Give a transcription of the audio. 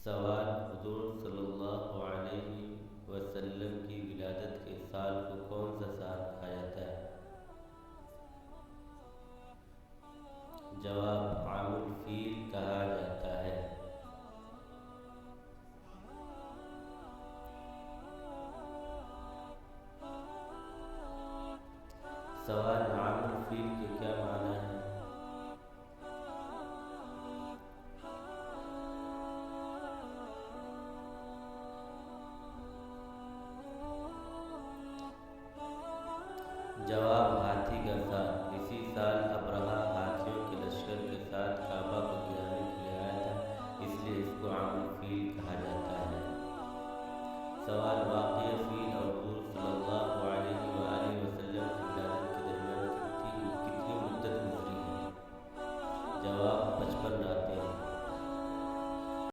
سوال: حضور صلی اللہ علیہ وسلم کی ولادت کے سال کو کون سا سال کہا جاتا ہے؟ جواب: عام الفیل کہا جاتا ہے۔ سوال: عام الفیل کے کیا معنی ہیں؟ جواب: